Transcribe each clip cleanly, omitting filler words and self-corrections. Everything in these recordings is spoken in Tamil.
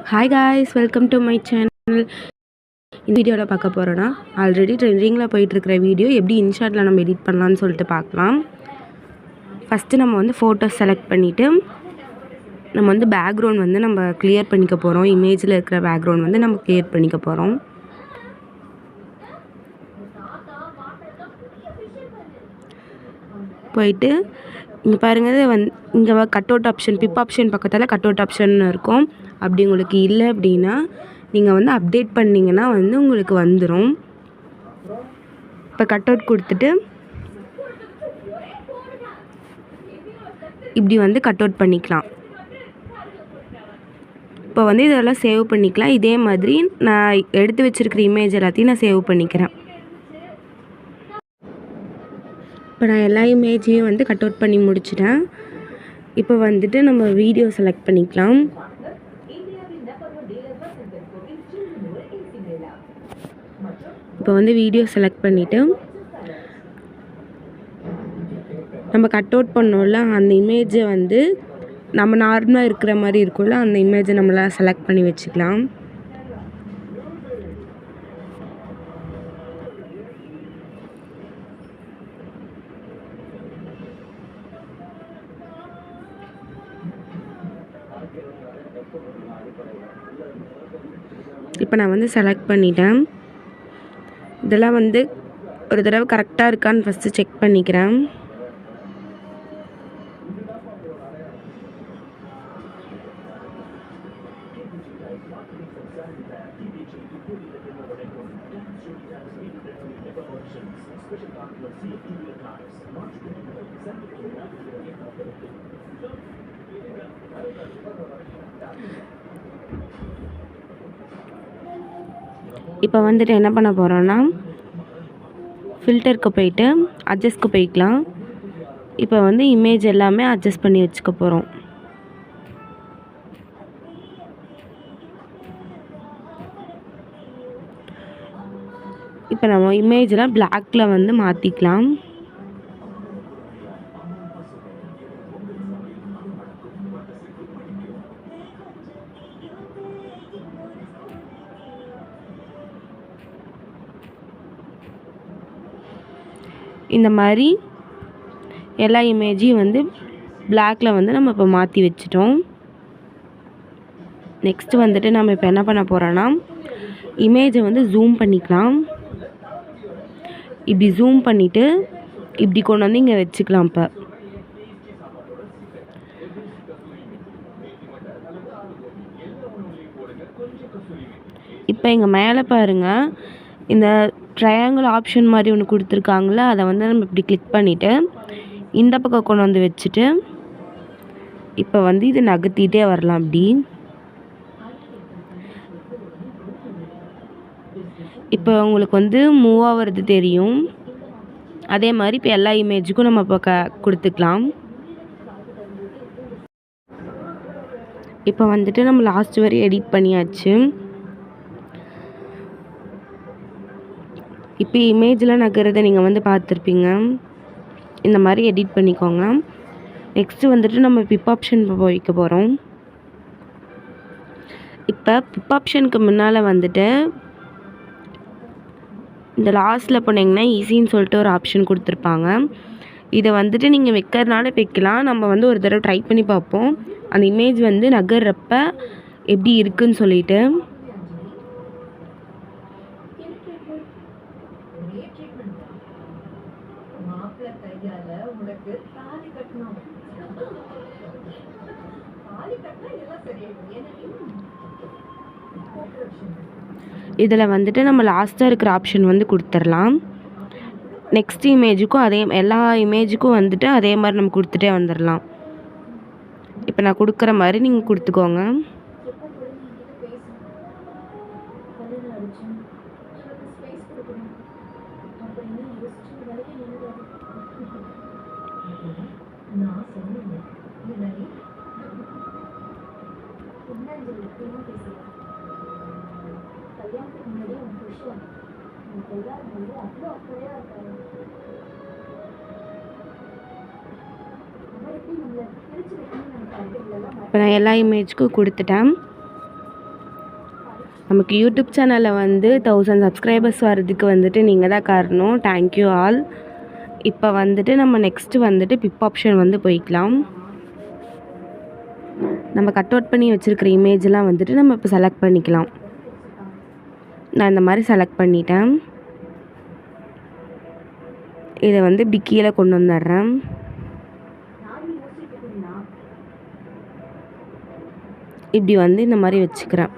Hi guys, welcome to my channel. இந்த வீடியோவில் பார்க்க போகிறோன்னா ஆல்ரெடி ட்ரெண்டிங்கில் போயிட்டுருக்கிற வீடியோ எப்படி இன்ஷாட்டில் நம்ம எடிட் பண்ணலான்னு சொல்லிட்டு பார்க்கலாம். ஃபஸ்ட்டு நம்ம வந்து ஃபோட்டோ செலக்ட் பண்ணிவிட்டு நம்ம வந்து பேக்ரவுண்ட் வந்து நம்ம கிளியர் பண்ணிக்க போகிறோம். இமேஜில் இருக்கிற பேக்ரவுண்ட் வந்து நம்ம கிளியர் பண்ணிக்க போகிறோம். போயிட்டு இங்கே பாருங்கள், இங்கே கட் அவுட் ஆப்ஷன், பிப் ஆப்ஷன் பக்கத்தில் கட் அவுட் ஆப்ஷன் இருக்கும். அப்படி உங்களுக்கு இல்லை அப்படின்னா நீங்கள் வந்து அப்டேட் பண்ணிங்கன்னா வந்து உங்களுக்கு வந்துடும். இப்போ கட் அவுட் கொடுத்துட்டு இப்படி வந்து கட் அவுட் பண்ணிக்கலாம். இப்போ வந்து இதெல்லாம் சேவ் பண்ணிக்கலாம். இதே மாதிரி நான் எடுத்து வச்சுருக்கிற இமேஜ் எல்லாத்தையும் நான் சேவ் பண்ணிக்கிறேன். இப்போ நான் எல்லா இமேஜையும் வந்து கட் அவுட் பண்ணி முடிச்சிட்டேன். இப்போ வந்துட்டு நம்ம வீடியோ செலக்ட் பண்ணிக்கலாம். இப்போ வந்து வீடியோ செலக்ட் பண்ணிவிட்டு நம்ம கட் அவுட் பண்ணோம்ல அந்த இமேஜை வந்து நம்ம நார்மலாக இருக்கிற மாதிரி இருக்கும்ல அந்த இமேஜை நம்மளால் செலக்ட் பண்ணி வச்சுக்கலாம். இப்போ நான் வந்து செலக்ட் பண்ணிட்டேன். இதெல்லாம் வந்து ஒரு தடவை கரெக்டாக இருக்கான்னு ஃபஸ்ட்டு செக் பண்ணிக்கிறேன். இப்போ வந்துட்டு என்ன பண்ண போகிறோன்னா ஃபில்டருக்கு போயிட்டு அட்ஜஸ்ட்க்கு போய்க்கலாம். இப்போ வந்து இமேஜ் எல்லாமே அட்ஜஸ்ட் பண்ணி வச்சுக்க போகிறோம். இப்போ நம்ம இமேஜெலாம் பிளாக்கில் வந்து மாற்றிக்கலாம். இந்த மாதிரி எல்லா இமேஜையும் வந்து பிளாக்கில் வந்து நம்ம இப்போ மாற்றி வச்சிட்டோம். நெக்ஸ்ட்டு வந்துட்டு நம்ம இப்போ என்ன பண்ண போகிறோன்னா இமேஜை வந்து ஜூம் பண்ணிக்கலாம். இப்படி ஜூம் பண்ணிவிட்டு இப்படி கொண்டு வந்து இங்கே வச்சுக்கலாம். இப்போ இங்கே மேலே பாருங்கள், இந்த ட்ரையாங்கிள் ஆப்ஷன் மாதிரி ஒன்று கொடுத்துருக்காங்களே, அதை வந்து நம்ம இப்படி கிளிக் பண்ணிவிட்டு இந்த பக்கம் கொண்டு வந்து வச்சுட்டு இப்போ வந்து இது நகர்த்திட்டே வரலாம். அப்படி இப்போ உங்களுக்கு வந்து மூவ் ஆகிறது தெரியும். அதே மாதிரி இப்போ எல்லா இமேஜுக்கும் நம்ம இப்போ கொடுத்துக்கலாம். இப்போ வந்துட்டு நம்ம லாஸ்ட் வரை எடிட் பண்ணியாச்சு. இப்போ இமேஜில் நகர்றதை நீங்கள் வந்து பார்த்துருப்பீங்க. இந்த மாதிரி எடிட் பண்ணிக்கோங்க. நெக்ஸ்ட்டு வந்துட்டு நம்ம பிப் ஆப்ஷன் வைக்க போகிறோம். இப்போ பிப் ஆப்ஷனுக்கு முன்னால் வந்துட்டு இந்த லாஸ்ட்டில் போனீங்கன்னா ஈஸின்னு சொல்லிட்டு ஒரு ஆப்ஷன் கொடுத்துருப்பாங்க. இதை வந்துட்டு நீங்கள் வைக்கிறதுனால வைக்கலாம். நம்ம வந்து ஒரு தடவை ட்ரை பண்ணி பார்ப்போம் அந்த இமேஜ் வந்து நகர்றப்ப எப்படி இருக்குன்னு சொல்லிட்டு. இதில் வந்துட்டு நம்ம லாஸ்ட்டாக இருக்கிற ஆப்ஷன் வந்து கொடுத்துடலாம். நெக்ஸ்ட் இமேஜுக்கும் எல்லா இமேஜுக்கும் வந்துட்டு அதே மாதிரி நம்ம கொடுத்துட்டே வந்துடலாம். இப்போ நான் கொடுக்குற மாதிரி நீங்கள் கொடுத்துக்கோங்க. இப்போ நான் எல்லா இமேஜுக்கும் கொடுத்துட்டேன். நமக்கு யூடியூப் சேனலில் வந்து 1000 சப்ஸ்கிரைபர்ஸ் வர்றதுக்கு வந்துட்டு நீங்கள் தான் காரணம். Thank you all. இப்போ வந்துட்டு நம்ம நெக்ஸ்ட்டு வந்துட்டு பிப் ஆப்ஷன் வந்து போய்க்கலாம். நம்ம கட் அவுட் பண்ணி வச்சுருக்கிற இமேஜெலாம் வந்துட்டு நம்ம இப்போ செலக்ட் பண்ணிக்கலாம். நான் இந்த மாதிரி செலக்ட் பண்ணிட்டேன். இதை வந்து இப்படி கீழே கொண்டு வந்துடுறேன். இப்படி வந்து இந்த மாதிரி வச்சுக்கிறேன்.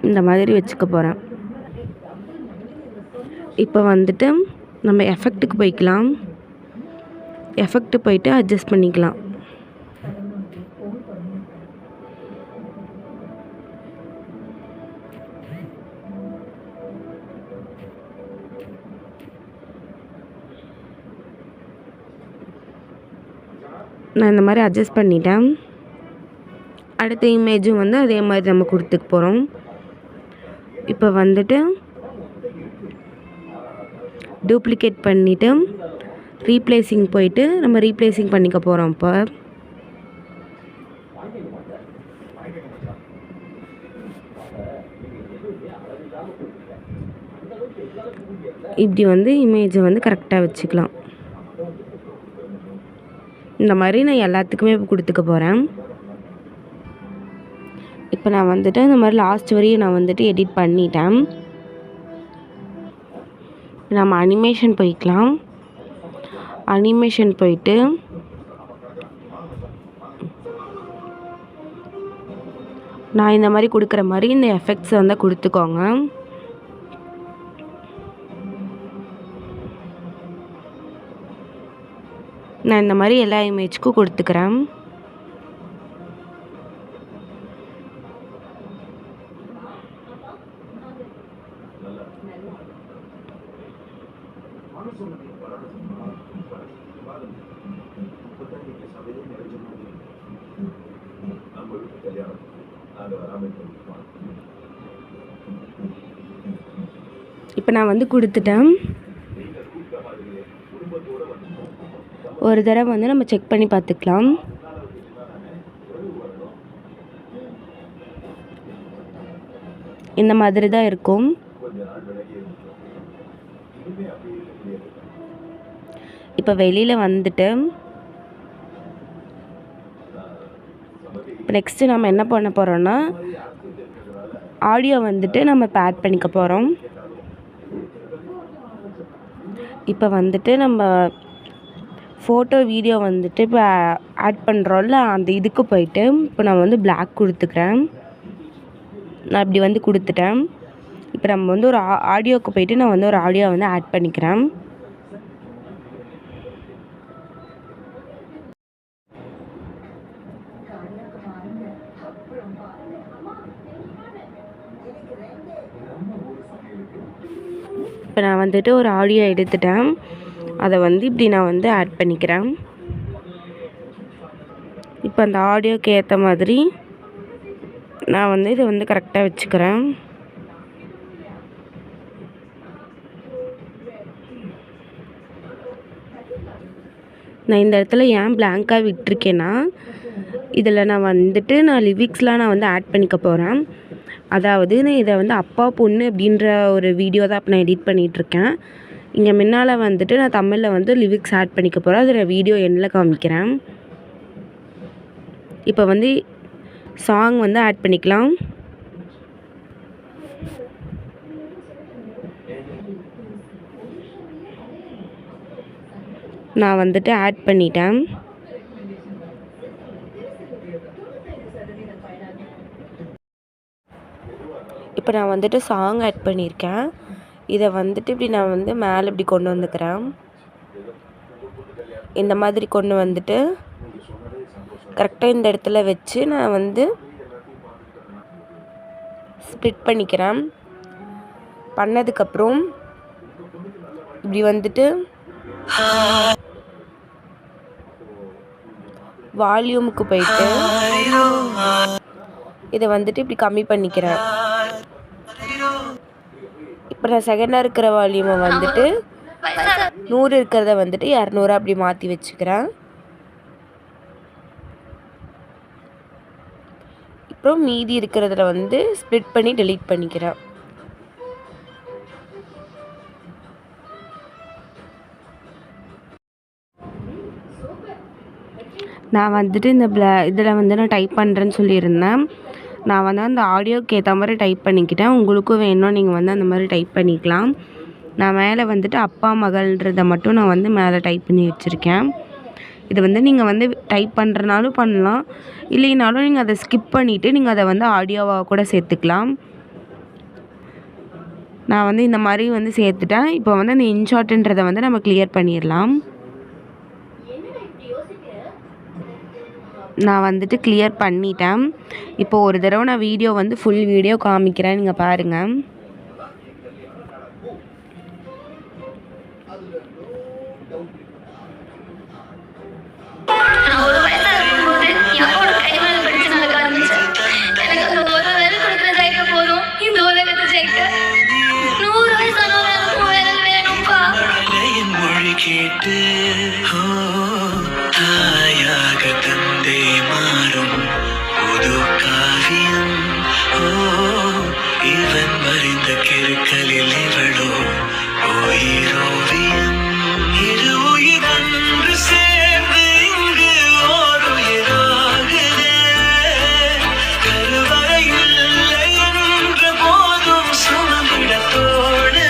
இந்த மாதிரி வச்சுக்க போகிறேன். இப்போ வந்துட்டு நம்ம எஃபெக்ட்டுக்கு போய்க்கலாம். எஃபெக்ட்டு போயிட்டு அட்ஜஸ்ட் பண்ணிக்கலாம். நான் இந்த மாதிரி அட்ஜஸ்ட் பண்ணிட்டேன். அடுத்த இமேஜும் வந்து அதே மாதிரி நம்ம கொடுத்துக்க போகிறோம். இப்போ வந்துட்டு டூப்ளிகேட் பண்ணிவிட்டு ரீப்ளேஸிங் போயிட்டு நம்ம ரீப்ளேஸிங் பண்ணிக்க போகிறோம். இப்போ இப்படி வந்து இமேஜை வந்து கரெக்டாக வச்சுக்கலாம். இந்த மாதிரி நான் எல்லாத்துக்குமே இப்போ கொடுத்துக்க போகிறேன். இப்போ நான் வந்துட்டு இந்த மாதிரி லாஸ்ட் வரையும் நான் வந்துட்டு எடிட் பண்ணிட்டேன். நம்ம அனிமேஷன் போய்க்கலாம். அனிமேஷன் போயிட்டு நான் இந்த மாதிரி கொடுக்குற மாதிரி இந்த எஃபெக்ட்ஸை வந்து கொடுத்துக்கோங்க. நான் இந்த மாதிரி எல்லா இமேஜுக்கும் கொடுத்துக்கிறேன். இப்போ நான் வந்து கொடுத்துட்டேன். ஒரு தடவை வந்து நம்ம செக் பண்ணி பார்த்துக்கலாம். இந்த மாதிரி தான் இருக்கும். இப்போ வெளியில் வந்துட்டு இப்போ நெக்ஸ்ட்டு நம்ம என்ன பண்ண போகிறோன்னா ஆடியோ வந்துட்டு நம்ம இப்போ ஆட் பண்ணிக்க போகிறோம். இப்போ வந்துட்டு நம்ம ஃபோட்டோ வீடியோ வந்துட்டு இப்போ ஆட் பண்ணுறோம்ல அந்த இதுக்கு போயிட்டு இப்போ நான் வந்து பிளாக் கொடுத்துக்கிறேன். நான் இப்படி வந்து கொடுத்துட்டேன். இப்போ நம்ம வந்து ஒரு ஆடியோவுக்கு போயிட்டு நான் வந்து ஒரு ஆடியோ வந்து ஆட் பண்ணிக்கிறேன். இப்போ நான் வந்துட்டு ஒரு ஆடியோ எடுத்துட்டேன். அதை வந்து இப்படி நான் வந்து ஆட் பண்ணிக்கிறேன். இப்போ அந்த ஆடியோக்கு ஏற்ற மாதிரி நான் வந்து இதை வந்து கரெக்டாக வச்சுக்கிறேன். நான் இந்த இடத்துல ஏன் பிளாங்காக விட்டுருக்கேன்னா இதில் நான் வந்துட்டு லிரிக்ஸ்லாம் நான் வந்து ஆட் பண்ணிக்க போகிறேன். அதாவது நான் இதை வந்து அப்பா பொண்ணு அப்படின்ற ஒரு வீடியோ தான் இப்போ நான் எடிட் பண்ணிகிட்ருக்கேன். இங்கே முன்னால் வந்துட்டு நான் தமிழில் வந்து லிரிக்ஸ் ஆட் பண்ணிக்க போகிறேன். அதில் வீடியோ எண்ணில் காமிக்கிறேன். இப்போ வந்து சாங் வந்து ஆட் பண்ணிக்கலாம். நான் வந்துட்டு ஆட் பண்ணிட்டேன். இப்போ நான் வந்துட்டு சாங் ஆட் பண்ணியிருக்கேன். இதை வந்துட்டு இப்படி நான் வந்து மேலே இப்படி கொண்டு வந்துக்கிறேன். இந்த மாதிரி கொண்டு வந்துட்டு கரெக்டாக இந்த இடத்துல வச்சு நான் வந்து ஸ்ப்ளிட் பண்ணிக்கிறேன். பண்ணதுக்கப்புறம் இப்படி வந்துட்டு வால்யூமுக்கு போயிட்டு இதை வந்துட்டு இப்படி கம்மி பண்ணிக்கிறேன். இப்போ நான் செகண்டாக இருக்கிற வால்யூமை வந்துட்டு 100 இருக்கிறத வந்துட்டு 200 அப்படி மாற்றி வச்சுக்கிறேன். அப்புறம் மீதி இருக்கிறதுல வந்து ஸ்ப்ளிட் பண்ணி டெலீட் பண்ணிக்கிறேன். நான் வந்துட்டு இந்த இதில் வந்து நான் டைப் பண்ணுறேன்னு சொல்லியிருந்தேன். நான் வந்து அந்த ஆடியோக்கு ஏற்ற மாதிரி டைப் பண்ணிக்கிட்டேன். உங்களுக்கும் வேணும் நீங்கள் வந்து அந்த மாதிரி டைப் பண்ணிக்கலாம். நான் மேலே வந்துட்டு அப்பா மகள்ன்றதை மட்டும் நான் வந்து மேலே டைப் பண்ணி வச்சுருக்கேன். இது வந்து நீங்கள் வந்து டைப் பண்ணுறனாலும் பண்ணலாம், இல்லைனாலும் நீங்கள் அதை ஸ்கிப் பண்ணிவிட்டு நீங்கள் அதை வந்து ஆடியோவாக கூட சேர்த்துக்கலாம். நான் வந்து இந்த மாதிரி வந்து சேர்த்துட்டேன். இப்போ வந்து அந்த இன்ஷார்ட்டுன்றதை வந்து நம்ம கிளியர் பண்ணிடலாம். நான் வந்துட்டு கிளியர் பண்ணிட்டேன். இப்போ ஒரு தடவை நான் வீடியோ வந்து ஃபுல் வீடியோ காமிக்கிறேன், நீங்கள் பாருங்கள். கேட்டு தாயாக தந்தை மாறும் புது காவியம். இவன் மறைந்த கிருக்கலில் இவளோ உயிரோவியம். இரு உயிர் ஒன்று சேர்ந்து இங்கு ஓர் உயிராகுதே. கருவறை இல்லை என்ற போதும் சுமந்திட தோடுதே.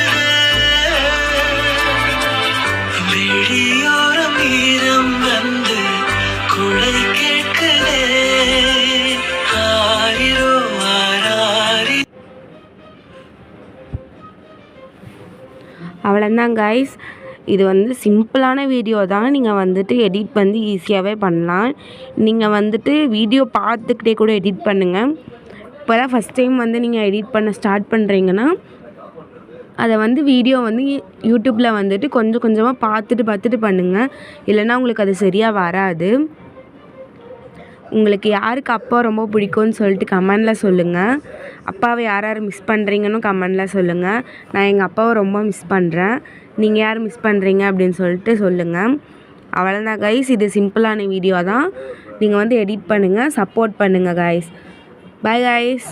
வெளியோரம் ஈரம் வந்து குடை கேட்குதே. ஆரிரோ ஆராரி. அவ்வளோதான் கைஸ். இது வந்து சிம்பிளான வீடியோ தான். நீங்கள் வந்துட்டு எடிட் வந்து ஈஸியாகவே பண்ணலாம். நீங்கள் வந்துட்டு வீடியோ பார்த்துக்கிட்டே கூட எடிட் பண்ணுங்கள். இப்போ தான் ஃபஸ்ட் டைம் வந்து நீங்கள் எடிட் பண்ண ஸ்டார்ட் பண்ணுறீங்கன்னா அதை வந்து வீடியோ வந்து யூடியூப்பில் வந்துட்டு கொஞ்சம் கொஞ்சமாக பார்த்துட்டு பண்ணுங்கள். இல்லைன்னா உங்களுக்கு அது சரியாக வராது. உங்களுக்கு யாருக்கு அப்பா ரொம்ப பிடிக்கும்னு சொல்லிட்டு கமெண்டில் சொல்லுங்கள். அப்பாவை யார் யார் மிஸ் பண்ணுறீங்கன்னு கமெண்டில் சொல்லுங்கள். நான் எங்கள் அப்பாவை ரொம்ப மிஸ் பண்ணுறேன். நீங்கள் யார் மிஸ் பண்ணுறீங்க அப்படின்னு சொல்லிட்டு சொல்லுங்கள். அவ்வளோதான் கைஸ். இது சிம்பிளான வீடியோ தான். நீங்கள் வந்து எடிட் பண்ணுங்கள், சப்போர்ட் பண்ணுங்கள் கைஸ். Bye guys.